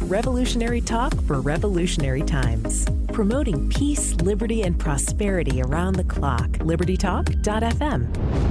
Revolutionary talk for revolutionary times. Promoting peace, liberty, and prosperity around the clock. LibertyTalk.fm.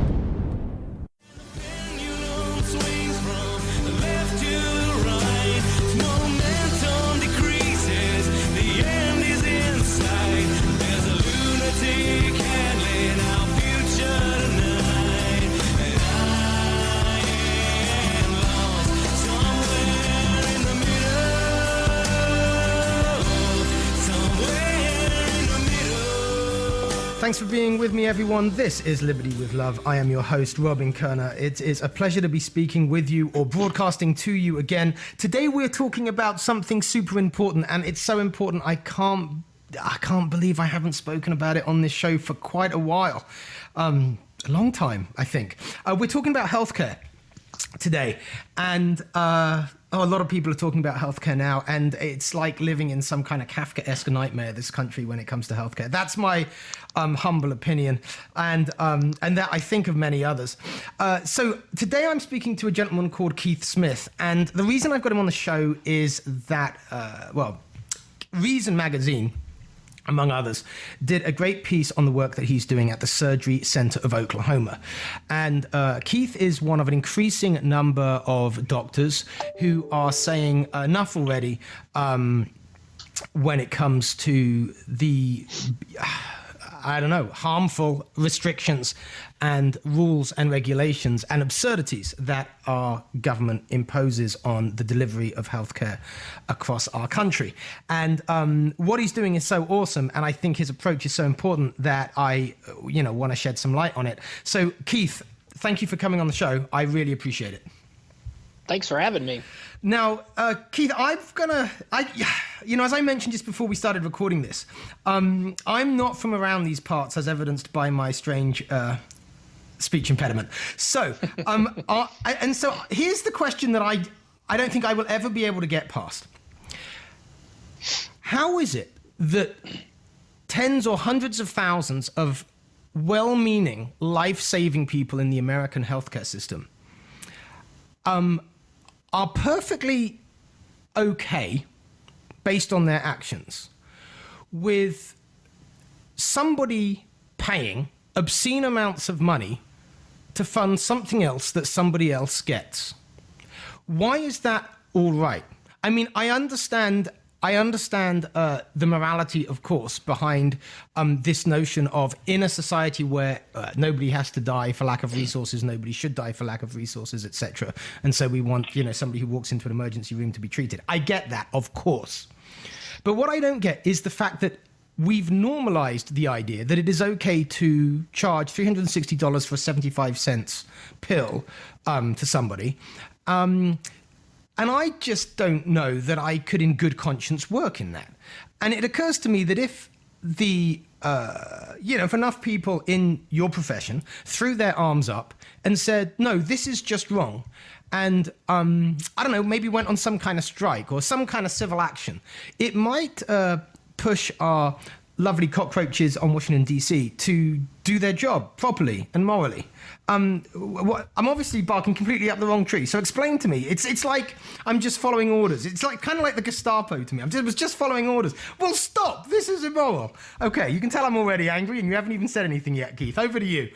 Thanks for being with me, everyone. This is Liberty with Love. I am your host, Robin Koerner. It is a pleasure to be speaking with you or broadcasting to you again. Today we're talking about something super important, and it's so important I can't believe I haven't spoken about it on this show for quite a while. A long time, I think. We're talking about healthcare today, and a lot of people are talking about healthcare now, and it's like living in some kind of Kafkaesque nightmare, this country, when it comes to healthcare. That's my humble opinion, and that I think of many others. So today I'm speaking to a gentleman called Keith Smith, and the reason I've got him on the show is that, Reason Magazine, among others, did a great piece on the work that he's doing at the Surgery Center of Oklahoma. And Keith is one of an increasing number of doctors who are saying enough already when it comes to the, harmful restrictions and rules and regulations and absurdities that our government imposes on the delivery of healthcare across our country. And what he's doing is so awesome, and I think his approach is so important that I, want to shed some light on it. So, Keith, thank you for coming on the show. I really appreciate it. Thanks for having me. Now, Keith, as I mentioned just before we started recording this, I'm not from around these parts, as evidenced by my strange speech impediment. So, so here's the question that I don't think I will ever be able to get past. How is it that tens or hundreds of thousands of well-meaning, life-saving people in the American healthcare system are perfectly okay based on their actions with somebody paying obscene amounts of money to fund something else that somebody else gets? Why is that all right? I mean, I understand the morality, of course, behind this notion of, in a society where nobody has to die for lack of resources, nobody should die for lack of resources, etc. And so we want, somebody who walks into an emergency room to be treated. I get that, of course. But what I don't get is the fact that we've normalized the idea that it is okay to charge $360 for a 75-cent pill to somebody. And I just don't know that I could in good conscience work in that. And it occurs to me that if if enough people in your profession threw their arms up and said, no, this is just wrong, and maybe went on some kind of strike or some kind of civil action, it might push our lovely cockroaches on Washington, D.C. to do their job properly and morally. I'm obviously barking completely up the wrong tree. So explain to me. It's like I'm just following orders. It's like kind of like the Gestapo to me. I was just following orders. Well, stop. This is immoral. Okay, you can tell I'm already angry, and you haven't even said anything yet, Keith. Over to you.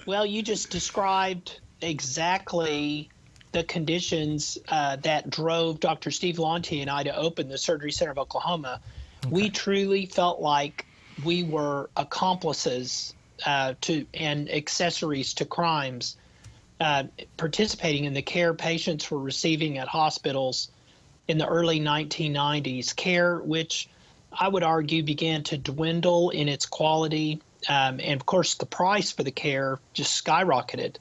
Well, you just described exactly the conditions that drove Dr. Steve Lonte and I to open the Surgery Center of Oklahoma. Okay. We truly felt like we were accomplices and accessories to crimes, participating in the care patients were receiving at hospitals in the early 1990s, care which I would argue began to dwindle in its quality, and of course the price for the care just skyrocketed.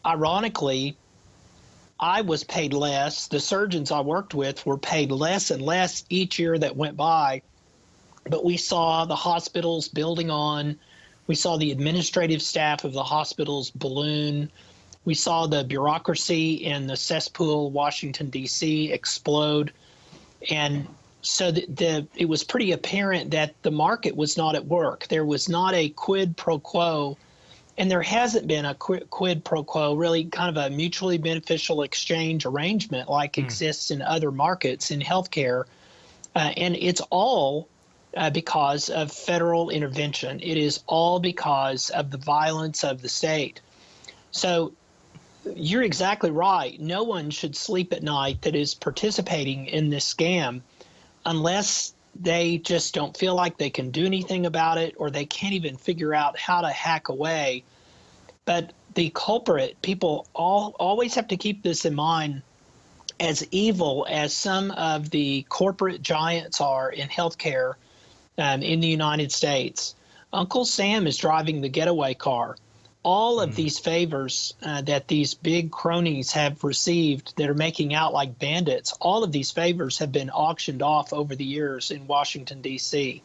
Ironically, I was paid less. The surgeons I worked with were paid less and less each year that went by. But we saw the hospitals building on. We saw the administrative staff of the hospitals balloon. We saw the bureaucracy in the cesspool, Washington, D.C. explode. And so it was pretty apparent that the market was not at work. There was not a quid pro quo And there hasn't been a quid pro quo, really kind of a mutually beneficial exchange arrangement like exists in other markets in healthcare. And it's all because of federal intervention. It is all because of the violence of the state. So you're exactly right. No one should sleep at night that is participating in this scam unless they just don't feel like they can do anything about it, or they can't even figure out how to hack away. But the culprit, people always have to keep this in mind, as evil as some of the corporate giants are in healthcare in the United States. Uncle Sam is driving the getaway car. All of these favors that these big cronies have received that are making out like bandits, all of these favors have been auctioned off over the years in Washington, D.C.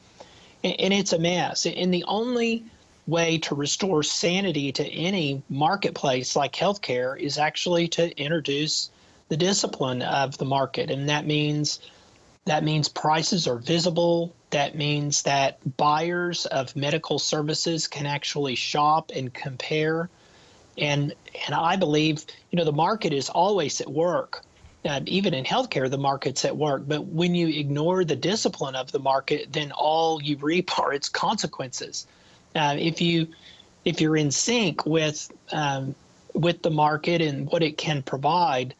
And it's a mess. And the only way to restore sanity to any marketplace like healthcare is actually to introduce the discipline of the market. And that means prices are visible. That means that buyers of medical services can actually shop and compare. And I believe, the market is always at work. Even in healthcare, the market's at work. But when you ignore the discipline of the market, then all you reap are its consequences. If you're in sync with the market and what it can provide,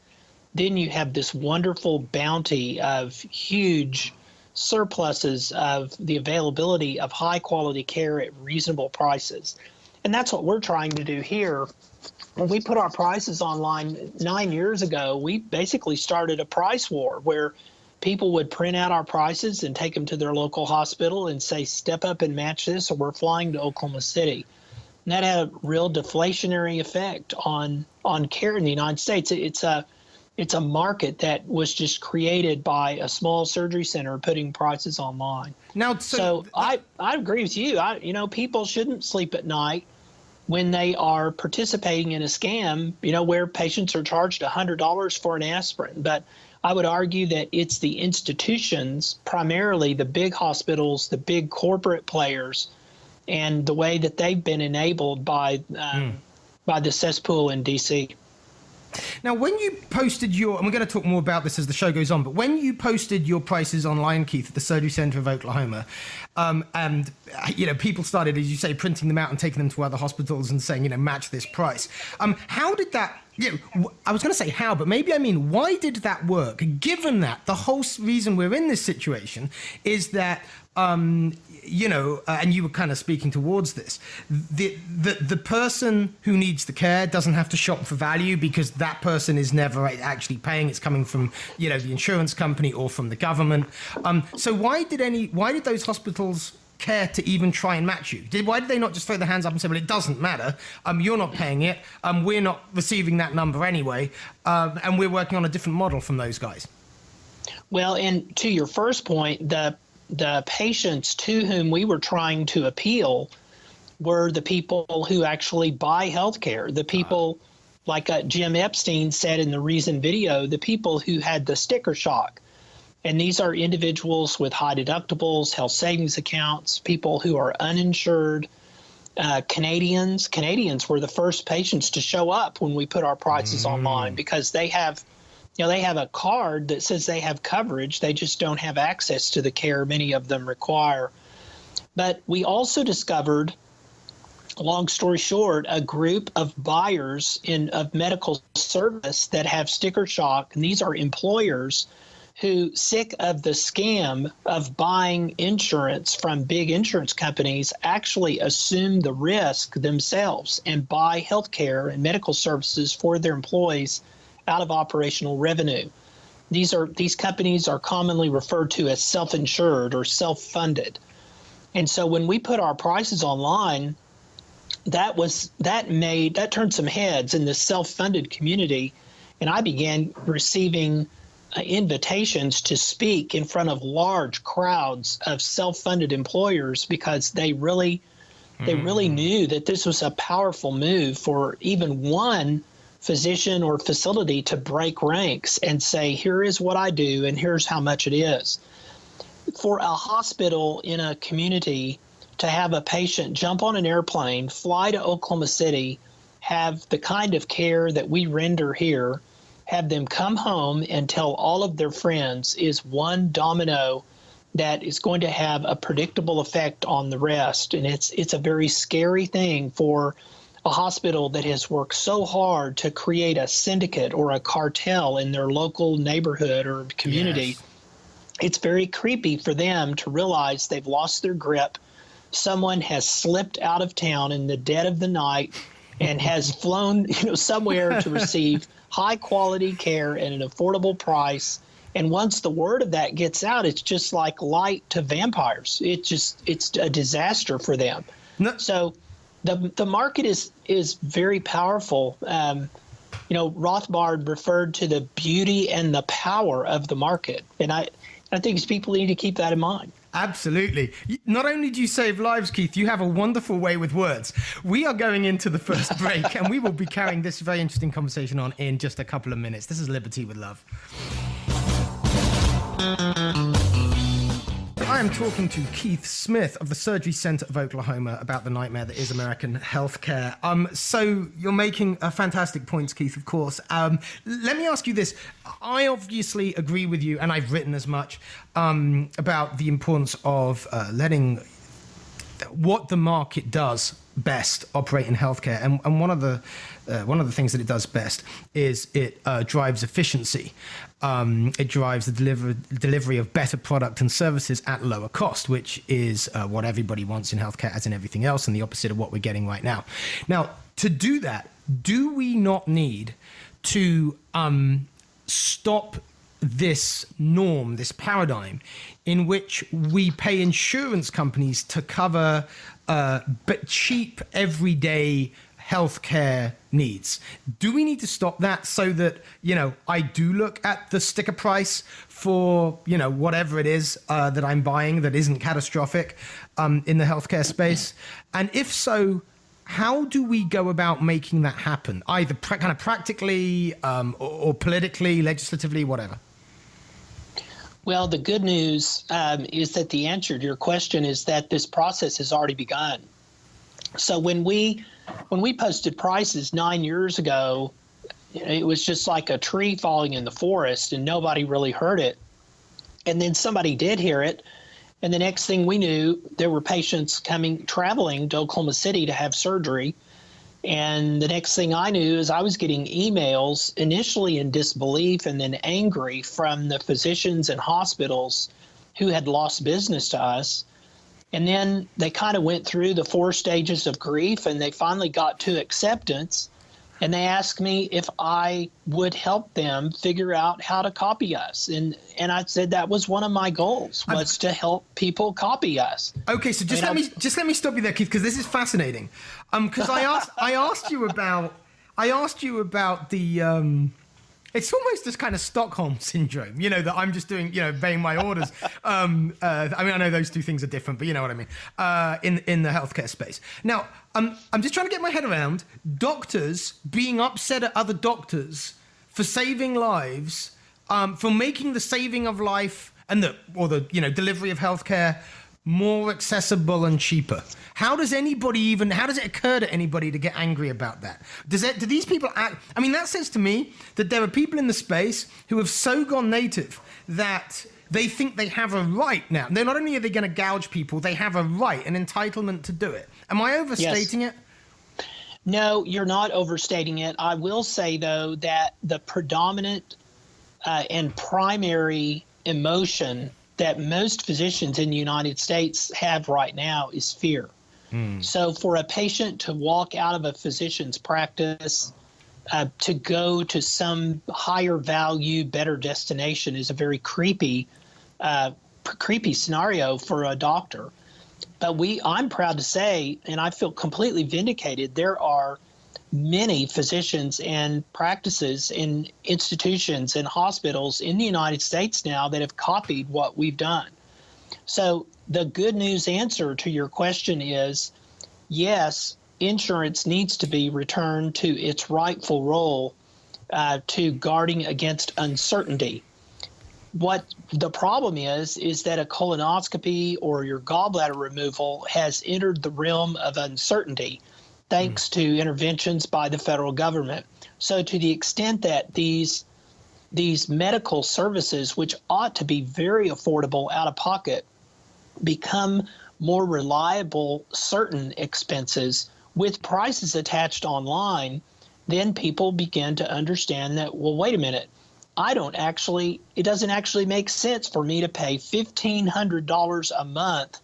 then you have this wonderful bounty of huge surpluses of the availability of high quality care at reasonable prices. And that's what we're trying to do here. When we put our prices online 9 years ago, we basically started a price war where people would print out our prices and take them to their local hospital and say, step up and match this, or we're flying to Oklahoma City. And that had a real deflationary effect on care in the United States. It's a market that was just created by a small surgery center putting prices online. Now, so I agree with you. People shouldn't sleep at night when they are participating in a scam, where patients are charged $100 for an aspirin. But I would argue that it's the institutions, primarily the big hospitals, the big corporate players, and the way that they've been enabled by the cesspool in D.C. Now, when you posted and we're going to talk more about this as the show goes on, but when you posted your prices online, Keith, at the Surgery Center of Oklahoma, and, people started, as you say, printing them out and taking them to other hospitals and saying, match this price. How did that, I was going to say how, but maybe I mean, why did that work? Given that the whole reason we're in this situation is that, and you were kind of speaking towards this, the person who needs the care doesn't have to shop for value because that person is never actually paying. It's coming from, the insurance company or from the government. So why did those hospitals care to even try and match you? Why did they not just throw their hands up and say, well, it doesn't matter. You're not paying it. We're not receiving that number anyway. And we're working on a different model from those guys. Well, and to your first point, the patients to whom we were trying to appeal were the people who actually buy healthcare, the people like Jim Epstein said in the Reason video, the people who had the sticker shock. And these are individuals with high deductibles, health savings accounts, people who are uninsured, Canadians. Canadians were the first patients to show up when we put our prices online because they have a card that says they have coverage. They just don't have access to the care many of them require. But we also discovered, long story short, a group of buyers of medical service that have sticker shock. And these are employers who, sick of the scam of buying insurance from big insurance companies, actually assume the risk themselves and buy health care and medical services for their employees out of operational revenue. These companies are commonly referred to as self-insured or self-funded. And so when we put our prices online, that turned some heads in the self-funded community, and I began receiving invitations to speak in front of large crowds of self-funded employers because they really knew that this was a powerful move for even one physician or facility to break ranks and say, here is what I do and here's how much it is. For a hospital in a community to have a patient jump on an airplane, fly to Oklahoma City, have the kind of care that we render here, have them come home and tell all of their friends is one domino that is going to have a predictable effect on the rest. And it's a very scary thing for a hospital that has worked so hard to create a syndicate or a cartel in their local neighborhood or community. Yes. It's very creepy for them to realize they've lost their grip. Someone has slipped out of town in the dead of the night and has flown, somewhere to receive high quality care at an affordable price. And once the word of that gets out, it's just like light to vampires. It's a disaster for them. No. So the market is very powerful. Rothbard referred to the beauty and the power of the market. And I think people need to keep that in mind. Absolutely. Not only do you save lives, Keith, you have a wonderful way with words. We are going into the first break, and we will be carrying this very interesting conversation on in just a couple of minutes. This is Liberty with Love. I am talking to Keith Smith of the Surgery Center of Oklahoma about the nightmare that is American healthcare. So you're making fantastic points, Keith, of course. Let me ask you this. I obviously agree with you, and I've written as much, about the importance of letting what the market does best operate in healthcare. And one of the things that it does best is it drives efficiency. It drives the delivery of better product and services at lower cost, which is what everybody wants in healthcare, as in everything else, and the opposite of what we're getting right now. Now, to do that, do we not need to stop this norm, this paradigm, in which we pay insurance companies to cover but cheap everyday healthcare needs? Do we need to stop that so that, I do look at the sticker price for, whatever it is that I'm buying that isn't catastrophic in the healthcare space? And if so, how do we go about making that happen, either kind of practically or politically, legislatively, whatever? Well, the good news is that the answer to your question is that this process has already begun. So when we posted prices 9 years ago, it was just like a tree falling in the forest and nobody really heard it. And then somebody did hear it. And the next thing we knew, there were patients traveling to Oklahoma City to have surgery. And the next thing I knew is I was getting emails initially in disbelief and then angry from the physicians and hospitals who had lost business to us. And then they kind of went through the 4 stages of grief and they finally got to acceptance. And they asked me if I would help them figure out how to copy us. And I said that was one of my goals, was to help people copy us. Okay, so let me stop you there, Keith, because this is fascinating. Because I asked you about the it's almost this kind of Stockholm syndrome, that I'm just doing, obeying my orders. I know those two things are different, but you know what I mean, in the healthcare space. Now, I'm just trying to get my head around doctors being upset at other doctors for saving lives, for making the saving of life and the delivery of healthcare more accessible and cheaper. How does it occur to anybody to get angry about that? Do these people act? I mean, that says to me that there are people in the space who have so gone native that they think they have a right now. They're not only are they going to gouge people, they have a right, an entitlement to do it. Am I overstating it? No, you're not overstating it. I will say, though, that the predominant and primary emotion that most physicians in the United States have right now is fear. So for a patient to walk out of a physician's practice to go to some higher value, better destination is a very creepy scenario for a doctor. But I'm proud to say, and I feel completely vindicated, there are many physicians and practices in institutions and hospitals in the United States now that have copied what we've done. So the good news answer to your question is, yes, insurance needs to be returned to its rightful role to guarding against uncertainty. what the problem is that a colonoscopy or your gallbladder removal has entered the realm of uncertainty thanks to interventions by the federal government. So to the extent that these medical services, which ought to be very affordable out of pocket, become more reliable, certain expenses with prices attached online, then people begin to understand that, well, wait a minute, it doesn't actually make sense for me to pay $1,500 a month,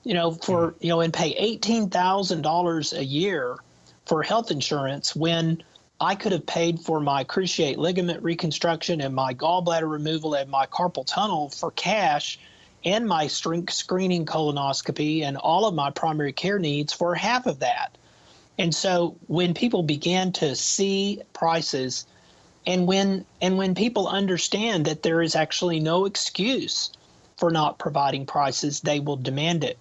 and pay $18,000 a year for health insurance when I could have paid for my cruciate ligament reconstruction and my gallbladder removal and my carpal tunnel for cash and my screening colonoscopy and all of my primary care needs for half of that. And so when people began to see prices and when people understand that there is actually no excuse for not providing prices, they will demand it.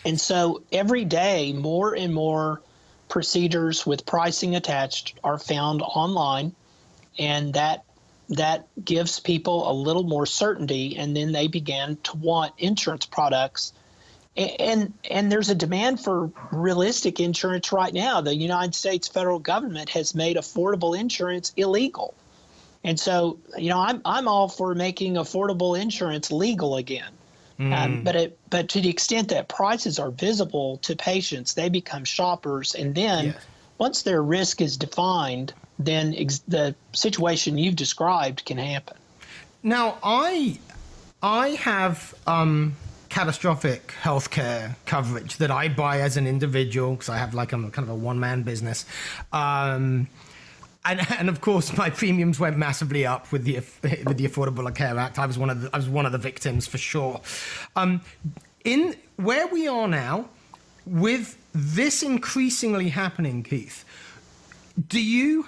And so every day, more and more procedures with pricing attached are found online, and that gives people a little more certainty, and then they began to want insurance products. And there's a demand for realistic insurance right now. The United States federal government has made affordable insurance illegal. And so, I'm all for making affordable insurance legal again. But to the extent that prices are visible to patients, they become shoppers. And then once their risk is defined, then the situation you've described can happen. Now, I have catastrophic healthcare coverage that I buy as an individual because I have I'm kind of a one-man business. And of course, my premiums went massively up with the Affordable Care Act. I was one of the victims for sure. In where we are now, with this increasingly happening, Keith, do you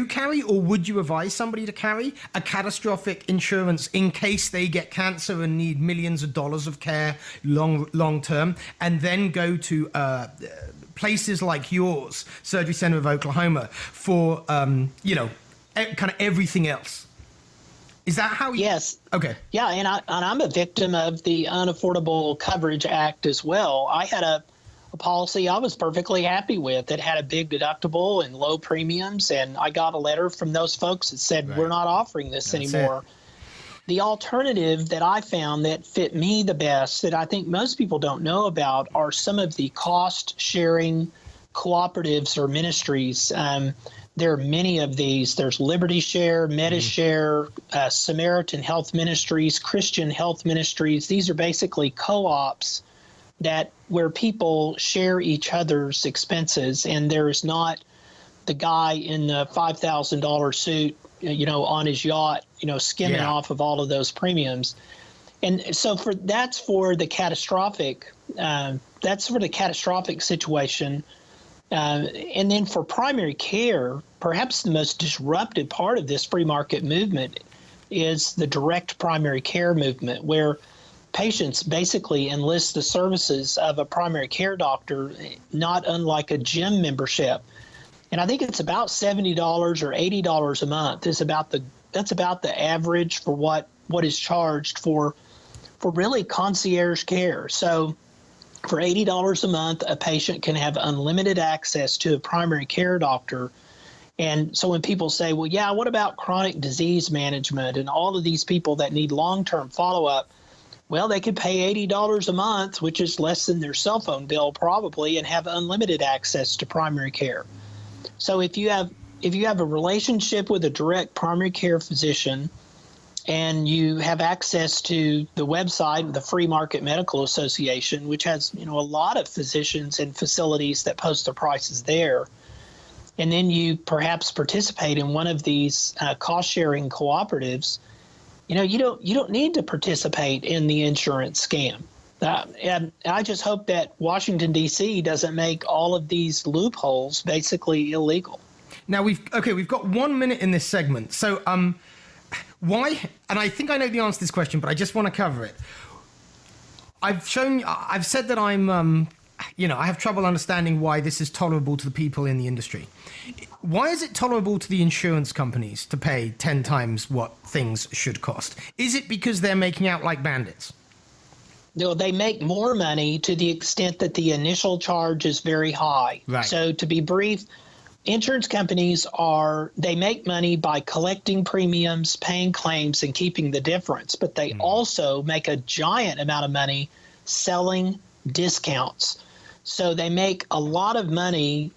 carry, or would you advise somebody to carry a catastrophic insurance in case they get cancer and need millions of dollars of care long term, and then go to places like yours, Surgery Center of Oklahoma, for kind of everything else? Is that how you... Yes. Okay. Yeah, and I'm a victim of the Unaffordable Coverage Act as well. I had a policy I was perfectly happy with that had a big deductible and low premiums, and I got a letter from those folks that said, We're not offering this anymore. The alternative that I found that fit me the best, that I think most people don't know about, are some of the cost-sharing cooperatives or ministries. There are many of these. There's Liberty Share, MediShare, Samaritan Health Ministries, Christian Health Ministries. These are basically co-ops where people share each other's expenses, and there's not the guy in the $5,000 suit, on his yacht, skimming off of all of those premiums. And so that's for the catastrophic situation. And then for primary care, perhaps the most disruptive part of this free market movement is the direct primary care movement, where patients basically enlist the services of a primary care doctor, not unlike a gym membership. And I think it's about $70 or $80 a month. That's about the average for what is charged for really concierge care. So for $80 a month, a patient can have unlimited access to a primary care doctor. And so when people say, well, yeah, what about chronic disease management and all of these people that need long-term follow-up? Well, they could pay $80 a month, which is less than their cell phone bill probably, and have unlimited access to primary care. So if you have a relationship with a direct primary care physician and you have access to the website of the Free Market Medical Association, which has a lot of physicians and facilities that post their prices there, and then you perhaps participate in one of these cost-sharing cooperatives, you don't need to participate in the insurance scam. And I just hope that Washington, D.C. doesn't make all of these loopholes basically illegal. Now we've got 1 minute in this segment. So why, and I think I know the answer to this question, but I just want to cover it. I've said that I'm I have trouble understanding why this is tolerable to the people in the industry. Why is it tolerable to the insurance companies to pay 10 times what things should cost? Is it because they're making out like bandits? No, they make more money to the extent that the initial charge is very high. Right. So to be brief, insurance companies they make money by collecting premiums, paying claims, and keeping the difference. But they also make a giant amount of money selling discounts. So they make a lot of money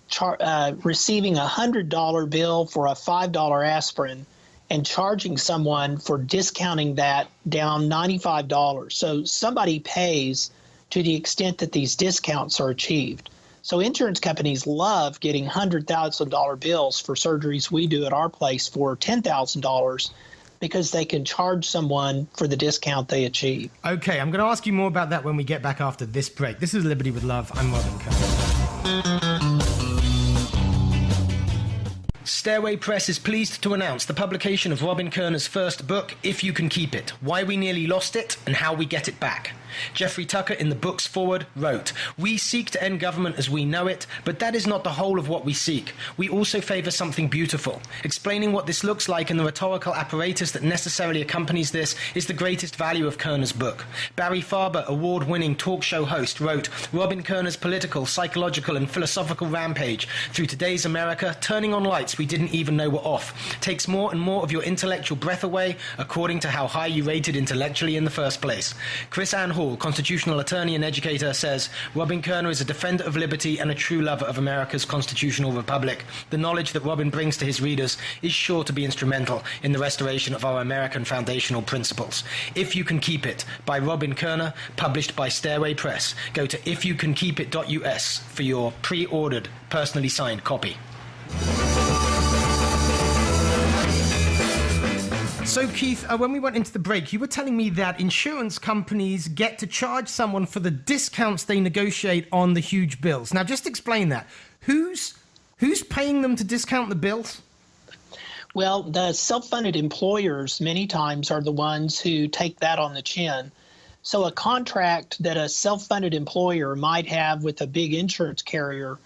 receiving a $100 bill for a $5 aspirin and charging someone for discounting that down $95. So somebody pays to the extent that these discounts are achieved. So insurance companies love getting $100,000 bills for surgeries we do at our place for $10,000 because they can charge someone for the discount they achieve. Okay, I'm going to ask you more about that when we get back after this break. This is Liberty with Love. I'm Robin Koerner. Stairway Press is pleased to announce the publication of Robin Koerner's first book, If You Can Keep It, Why We Nearly Lost It and How We Get It Back. Jeffrey Tucker in the book's foreword wrote, "We seek to end government as we know it, but that is not the whole of what we seek. We also favor something beautiful. Explaining what this looks like and the rhetorical apparatus that necessarily accompanies this is the greatest value of Koerner's book." Barry Farber, award-winning talk show host, wrote, "Robin Koerner's political, psychological and philosophical rampage through today's America, turning on lights we didn't even know were off, takes more and more of your intellectual breath away according to how high you rated intellectually in the first place." Chris Ann Hall, constitutional attorney and educator, says, "Robin Koerner is a defender of liberty and a true lover of America's constitutional republic. The knowledge that Robin brings to his readers is sure to be instrumental in the restoration of our American foundational principles." If You Can Keep It, by Robin Koerner, published by Stairway Press. Go to ifyoucankeepit.us for your pre-ordered, personally signed copy. So, Keith, when we went into the break, you were telling me that insurance companies get to charge someone for the discounts they negotiate on the huge bills. Now, just explain that. Who's paying them to discount the bills? Well, the self-funded employers many times are the ones who take that on the chin. So a contract that a self-funded employer might have with a big insurance carrier,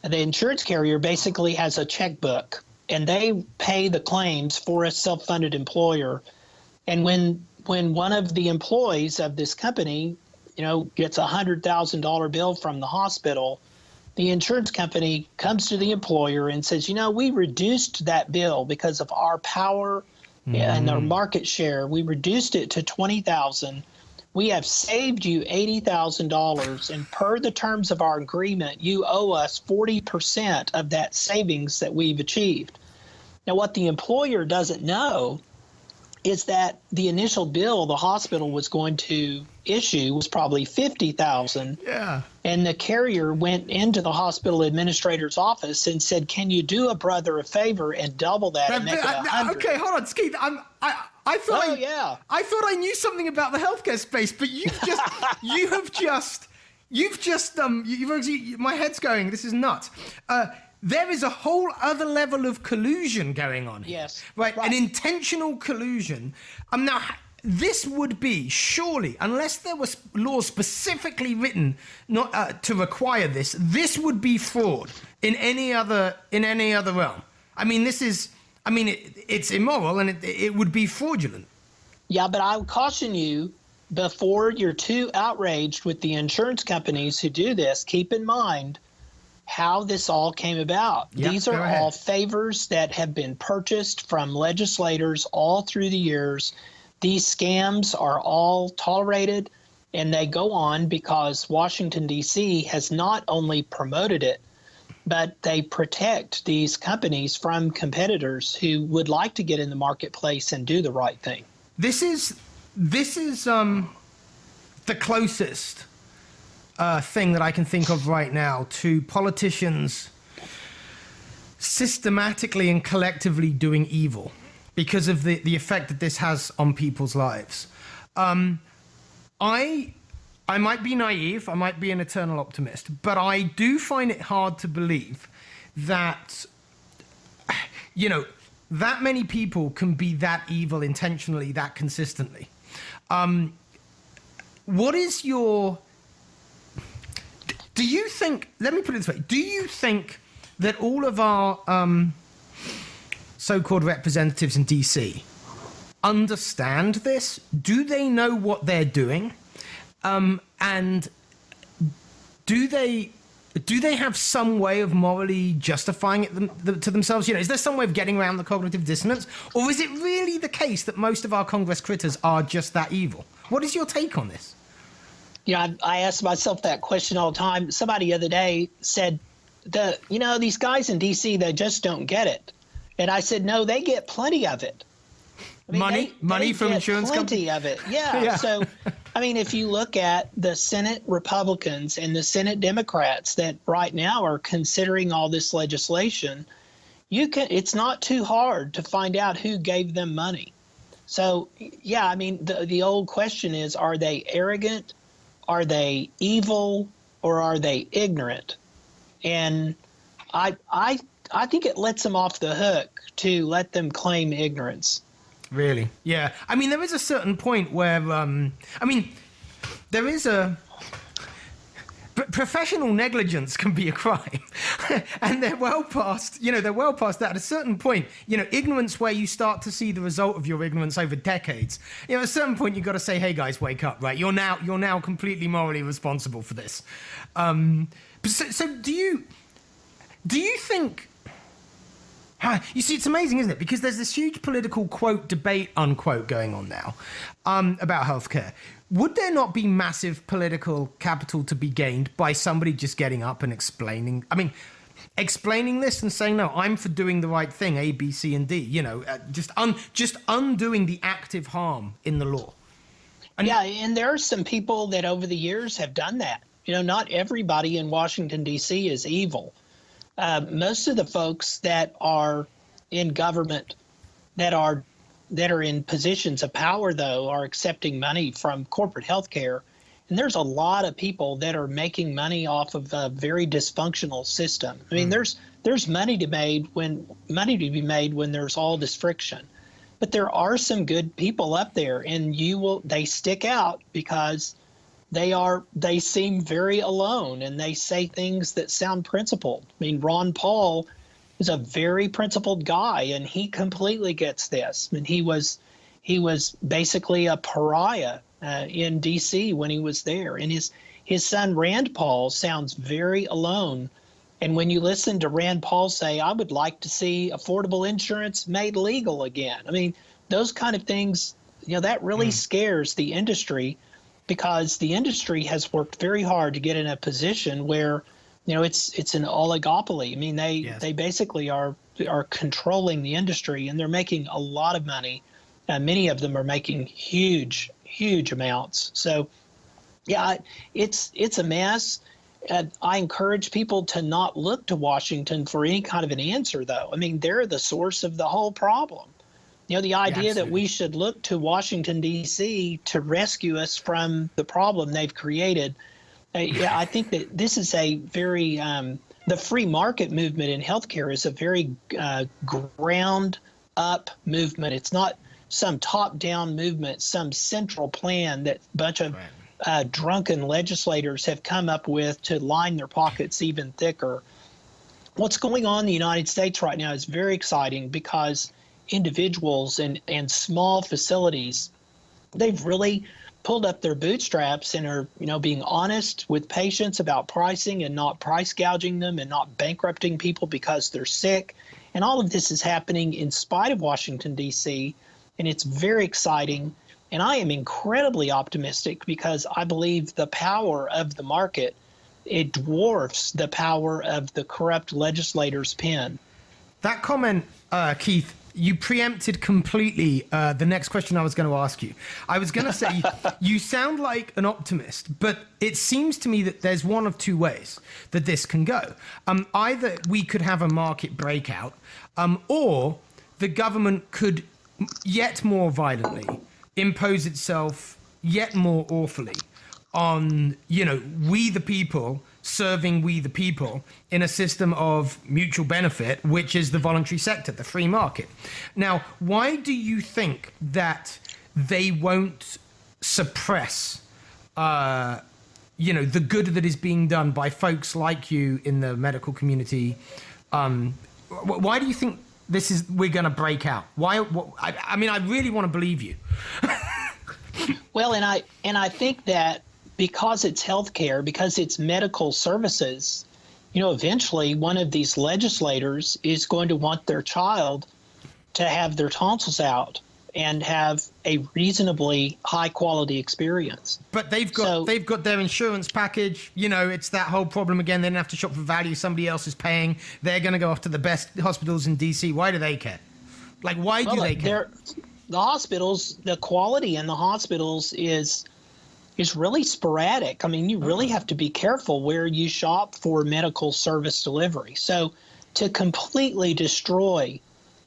the insurance carrier basically has a checkbook, and they pay the claims for a self-funded employer. And when one of the employees of this company, gets a $100,000 bill from the hospital, the insurance company comes to the employer and says, we reduced that bill because of our power and our market share. We reduced it to $20,000. We have saved you $80,000, and per the terms of our agreement, you owe us 40% of that savings that we've achieved. Now, what the employer doesn't know is that the initial bill the hospital was going to issue was probably $50,000. Yeah. And the carrier went into the hospital administrator's office and said, "Can you do a brother a favor and double that and make it $100,000? Okay, hold on, Keith. I thought I knew something about the healthcare space, but my head's going, this is nuts. There is a whole other level of collusion going on here. Yes. Right, an intentional collusion. Now, this would be, surely, unless there was laws specifically written not to require this, this would be fraud in any other realm. I mean, it's immoral and it would be fraudulent. Yeah, but I would caution you, before you're too outraged with the insurance companies who do this, keep in mind how this all came about. Yep, these are all favors that have been purchased from legislators all through the years. These scams are all tolerated, and they go on because Washington, D.C. has not only promoted it, but they protect these companies from competitors who would like to get in the marketplace and do the right thing. This is the closest thing that I can think of right now to politicians systematically and collectively doing evil because of the effect that this has on people's lives. I might be naive, I might be an eternal optimist, but I do find it hard to believe that, that many people can be that evil intentionally, that consistently. What is your... Do you think, let me put it this way, do you think that all of our so-called representatives in DC understand this? Do they know what they're doing? And do they have some way of morally justifying it to themselves? You know, is there some way of getting around the cognitive dissonance? Or is it really the case that most of our Congress critters are just that evil? What is your take on this? Yeah, I ask myself that question all the time. Somebody the other day said, these guys in D.C., they just don't get it. And I said, no, they get plenty of it. I mean, money from insurance companies? Plenty of it, yeah. So, I mean, if you look at the Senate Republicans and the Senate Democrats that right now are considering all this legislation, it's not too hard to find out who gave them money. So, yeah, I mean, the old question is, are they arrogant, are they evil, or are they ignorant? And I think it lets them off the hook to let them claim ignorance. Really? Yeah. I mean, there is a certain point where, there is professional negligence can be a crime. And they're well past that. At a certain point, ignorance where you start to see the result of your ignorance over decades. At a certain point, you've got to say, hey, guys, wake up, right? You're now completely morally responsible for this. So do you think... You see, it's amazing, isn't it? Because there's this huge political quote debate, unquote, going on now about healthcare. Would there not be massive political capital to be gained by somebody just getting up and explaining this and saying, no, I'm for doing the right thing, A, B, C, and D, just undoing the active harm in the law? And there are some people that over the years have done that. Not everybody in Washington, D.C. is evil. Most of the folks that are in government that are in positions of power, though, are accepting money from corporate health care. And there's a lot of people that are making money off of a very dysfunctional system. I mean, there's money to be made when there's all this friction. But there are some good people up there, and they stick out because they seem very alone, and they say things that sound principled. I mean, Ron Paul is a very principled guy, and he completely gets this. I mean, he was basically a pariah in D.C. when he was there, and his son Rand Paul sounds very alone. And when you listen to Rand Paul say, I would like to see affordable insurance made legal again. I mean, those kind of things, that really scares the industry, because the industry has worked very hard to get in a position where, it's an oligopoly. I mean, they basically are controlling the industry, and they're making a lot of money. Many of them are making huge, huge amounts. So, yeah, it's a mess. I encourage people to not look to Washington for any kind of an answer, though. I mean, they're the source of the whole problem. The idea that we should look to Washington, D.C. to rescue us from the problem they've created. I think that this is a very the free market movement in healthcare is a very ground up movement. It's not some top down movement, some central plan that a bunch of drunken legislators have come up with to line their pockets even thicker. What's going on in the United States right now is very exciting, because individuals and small facilities, they've really pulled up their bootstraps and are, being honest with patients about pricing and not price gouging them and not bankrupting people because they're sick. And all of this is happening in spite of Washington, D.C., and it's very exciting. And I am incredibly optimistic, because I believe the power of the market, it dwarfs the power of the corrupt legislators' pen. That comment, Keith, you preempted completely the next question I was going to ask you. I was going to say, you sound like an optimist, but it seems to me that there's one of two ways that this can go. Either we could have a market breakout, or the government could yet more violently impose itself yet more awfully on, we the people serving we the people in a system of mutual benefit, which is the voluntary sector, the free market. Now, why do you think that they won't suppress the good that is being done by folks like you in the medical community. Why do you think we're going to break out? Why? I mean, I really want to believe you. Well, and I think that because it's healthcare, because it's medical services, eventually one of these legislators is going to want their child to have their tonsils out and have a reasonably high quality experience. But they've got their insurance package. It's that whole problem again. They don't have to shop for value. Somebody else is paying. They're going to go off to the best hospitals in DC. Why do they care? Like, why do they care? The hospitals, the quality in the hospitals is really sporadic. I mean, you really have to be careful where you shop for medical service delivery. So to completely destroy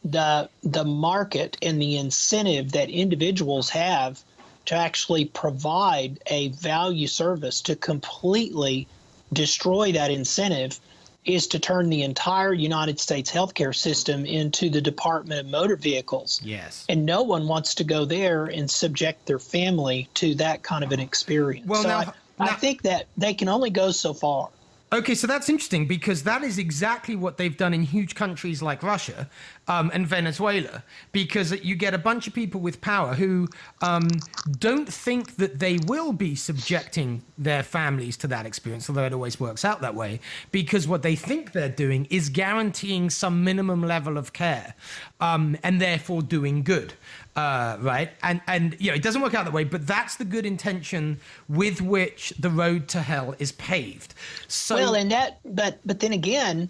the market and the incentive that individuals have to actually provide a value service, to completely destroy that incentive is to turn the entire United States healthcare system into the Department of Motor Vehicles. Yes. And no one wants to go there and subject their family to that kind of an experience. Well, so I think that they can only go so far. Okay, so that's interesting because that is exactly what they've done in huge countries like Russia and Venezuela, because you get a bunch of people with power who don't think that they will be subjecting their families to that experience, although it always works out that way, because what they think they're doing is guaranteeing some minimum level of care and therefore doing good. Right. And it doesn't work out that way, but that's the good intention with which the road to hell is paved. So, well, and but then again,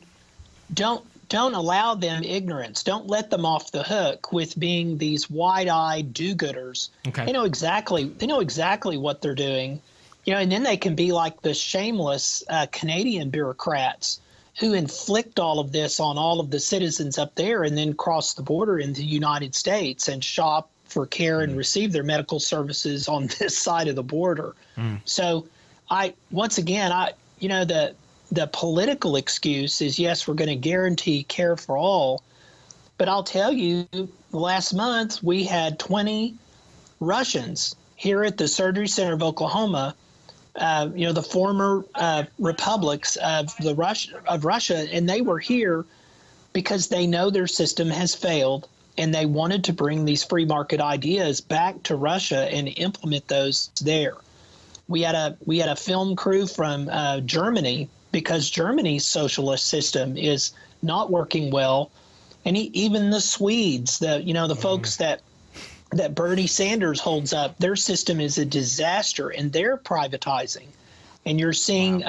don't allow them ignorance. Don't let them off the hook with being these wide-eyed do-gooders. Okay. They know exactly what they're doing, and then they can be like the shameless Canadian bureaucrats who inflict all of this on all of the citizens up there and then cross the border into the United States and shop for care and receive their medical services on this side of the border. So the political excuse is, yes, we're going to guarantee care for all. But I'll tell you, last month we had 20 Russians here at the Surgery Center of Oklahoma, the former republics of Russia, and they were here because they know their system has failed, and they wanted to bring these free market ideas back to Russia and implement those there. We had a film crew from Germany, because Germany's socialist system is not working well, and even the Swedes, the folks that Bernie Sanders holds up, their system is a disaster, and they're privatizing. And you're seeing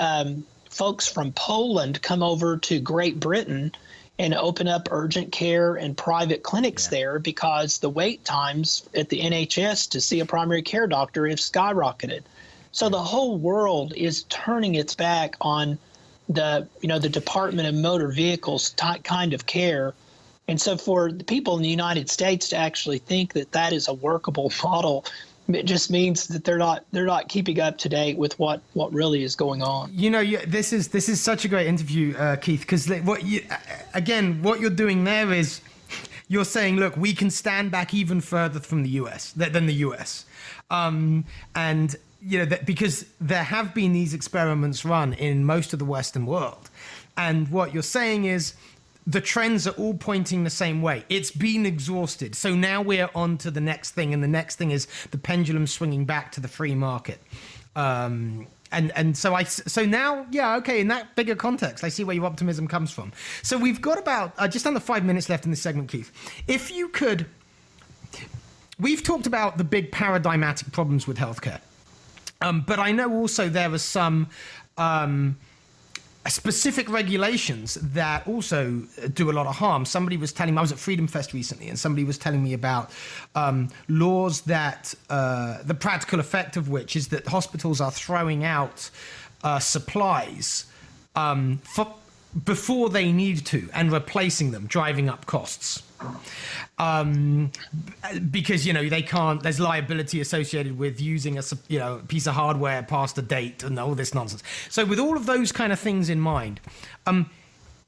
folks from Poland come over to Great Britain and open up urgent care and private clinics there because the wait times at the NHS to see a primary care doctor have skyrocketed. So the whole world is turning its back on the Department of Motor Vehicles kind of care. And so for the people in the United States to actually think that that is a workable model, it just means that they're not keeping up to date with what really is going on. This is such a great interview, Keith, because what you're doing there is you're saying, look, we can stand back even further from the US than the US, and because there have been these experiments run in most of the Western world, and what you're saying is, the trends are all pointing the same way. It's been exhausted. So now we're on to the next thing. And the next thing is the pendulum swinging back to the free market. So now, in that bigger context, I see where your optimism comes from. So we've got about just under 5 minutes left in this segment, Keith. If you could, we've talked about the big paradigmatic problems with healthcare. But I know also there are some specific regulations that also do a lot of harm. Somebody was telling me, I was at Freedom Fest recently, and somebody was telling me about laws that the practical effect of which is that hospitals are throwing out supplies before they need to and replacing them, driving up costs. Because they can't. There's liability associated with using a piece of hardware past a date and all this nonsense. So with all of those kind of things in mind,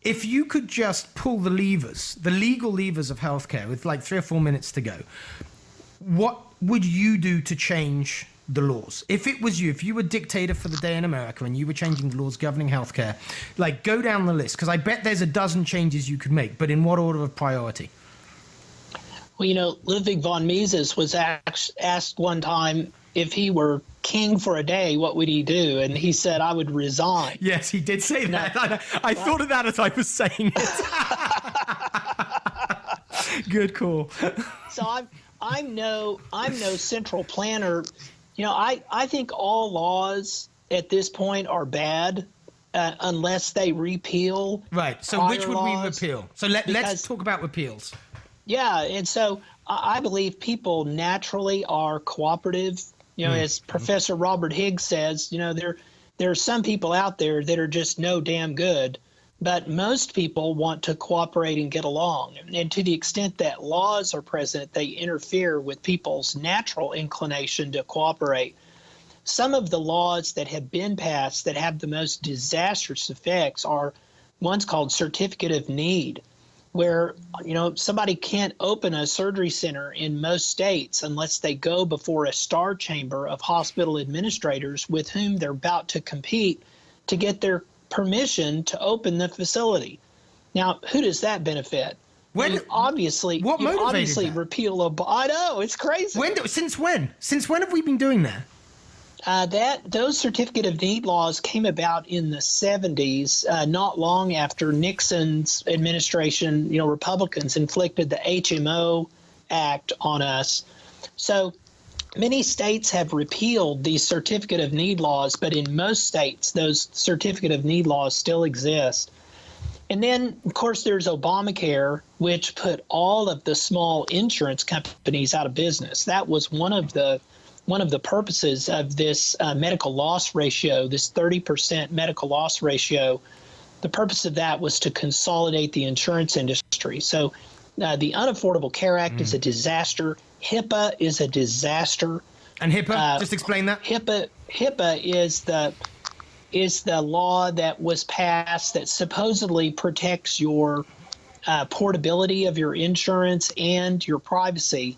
if you could just pull the legal levers of healthcare with like 3 or 4 minutes to go, what would you do to change the laws? If it was you, if you were dictator for the day in America and you were changing the laws governing healthcare, like go down the list, because I bet there's a dozen changes you could make, but in what order of priority? Well, Ludwig von Mises was asked one time if he were king for a day, what would he do? And he said, I would resign. Yes, he did say that. I thought of that as I was saying it. Good call. So I'm no central planner. I think all laws at this point are bad unless they repeal. Right. So which would we repeal? So let's talk about repeals. Yeah, and so I believe people naturally are cooperative. As Professor Robert Higgs says, there are some people out there that are just no damn good, but most people want to cooperate and get along. And to the extent that laws are present, they interfere with people's natural inclination to cooperate. Some of the laws that have been passed that have the most disastrous effects are ones called certificate of need, where somebody can't open a surgery center in most states unless they go before a star chamber of hospital administrators with whom they're about to compete to get their permission to open the facility. Now, who does that benefit? Obviously repeal I know, it's crazy. Since when? Since when have we been doing that? Those certificate of need laws came about in the 70s, not long after Nixon's administration, Republicans inflicted the HMO Act on us. So many states have repealed these certificate of need laws, but in most states, those certificate of need laws still exist. And then, of course, there's Obamacare, which put all of the small insurance companies out of business. That was one of the purposes of this medical loss ratio, this 30% medical loss ratio. The purpose of that was to consolidate the insurance industry. So the Unaffordable Care Act is a disaster. HIPAA is a disaster. And HIPAA, just explain that. HIPAA is the law that was passed that supposedly protects your portability of your insurance and your privacy.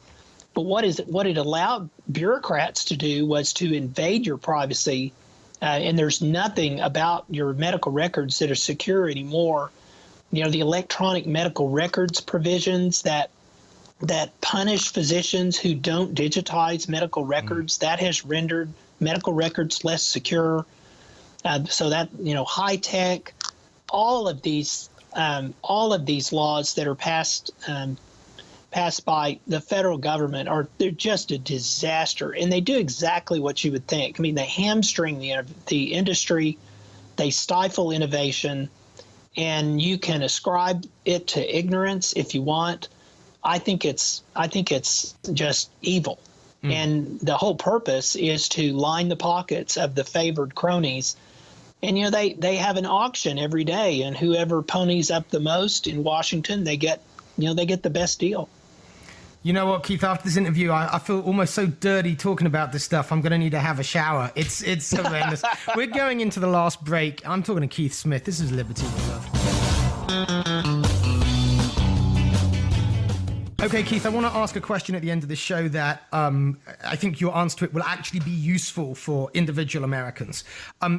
But what it allowed bureaucrats to do was to invade your privacy, and there's nothing about your medical records that are secure anymore. The electronic medical records provisions that punish physicians who don't digitize medical records, that has rendered medical records less secure. So that high tech, all of these laws that are passed by the federal government they're just a disaster, and they do exactly what you would think. I mean, they hamstring the industry, they stifle innovation, and you can ascribe it to ignorance if you want. I think it's just evil. And the whole purpose is to line the pockets of the favored cronies. And they have an auction every day, and whoever ponies up the most in Washington, they get the best deal. You know what, Keith, after this interview, I feel almost so dirty talking about this stuff. I'm going to need to have a shower. It's horrendous. We're going into the last break. I'm talking to Keith Smith. This is Liberty with Love. Okay, Keith, I want to ask a question at the end of the show that I think your answer to it will actually be useful for individual Americans.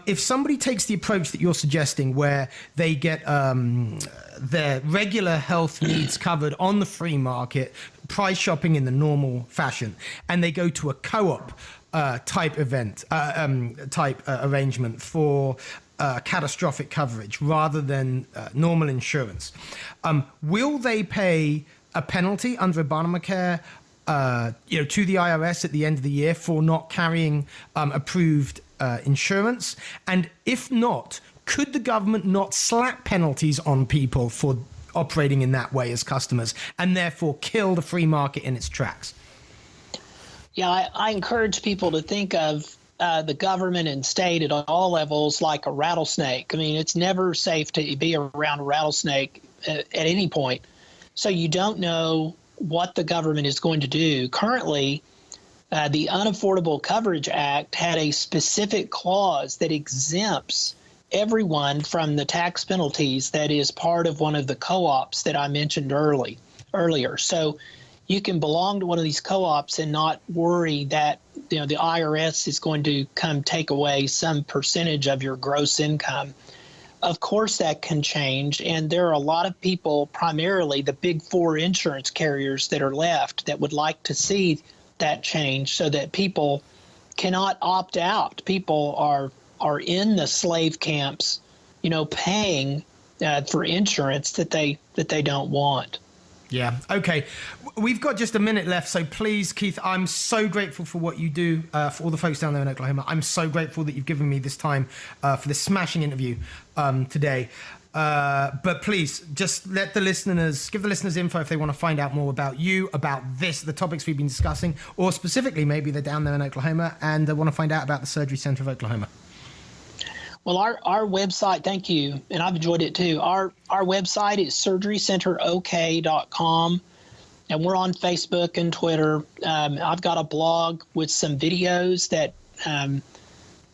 If somebody takes the approach that you're suggesting, where they get their regular health needs covered on the free market, price shopping in the normal fashion, and they go to a co-op type arrangement for catastrophic coverage rather than normal insurance, will they pay a penalty under Obamacare, to the IRS at the end of the year for not carrying approved insurance? And if not, could the government not slap penalties on people for operating in that way as customers, and therefore kill the free market in its tracks? Yeah, I encourage people to think of the government and state at all levels like a rattlesnake. I mean, it's never safe to be around a rattlesnake at any point. So you don't know what the government is going to do. Currently, the Unaffordable Coverage Act had a specific clause that exempts everyone from the tax penalties that is part of one of the co-ops that I mentioned earlier. So you can belong to one of these co-ops and not worry that the IRS is going to come take away some percentage of your gross income. Of course, that can change. And there are a lot of people, primarily the big four insurance carriers that are left, that would like to see that change so that people cannot opt out. People are in the slave camps, paying for insurance that they don't want. Yeah. Okay. We've got just a minute left, so please, Keith, I'm so grateful for what you do for all the folks down there in Oklahoma. I'm so grateful that you've given me this time for this smashing interview today. But please, just give the listeners info if they want to find out more about you, about the topics we've been discussing, or specifically maybe they're down there in Oklahoma and they want to find out about the Surgery Center of Oklahoma. Well, our website, thank you, and I've enjoyed it too. Our website is surgerycenterok.com, and we're on Facebook and Twitter. I've got a blog with some videos that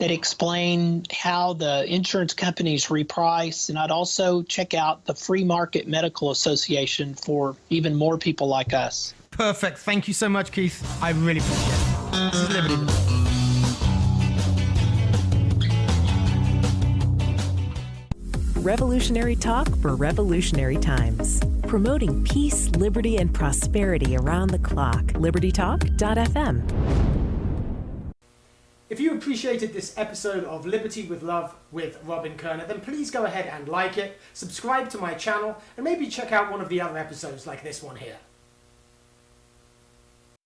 explain how the insurance companies reprice, and I'd also check out the Free Market Medical Association for even more people like us. Perfect. Thank you so much, Keith. I really appreciate it. This is Liberty. Revolutionary talk for revolutionary times. Promoting peace, liberty, and prosperity around the clock. LibertyTalk.fm. If you appreciated this episode of Liberty with Love with Robin Koerner, then please go ahead and like it, subscribe to my channel, and maybe check out one of the other episodes like this one here.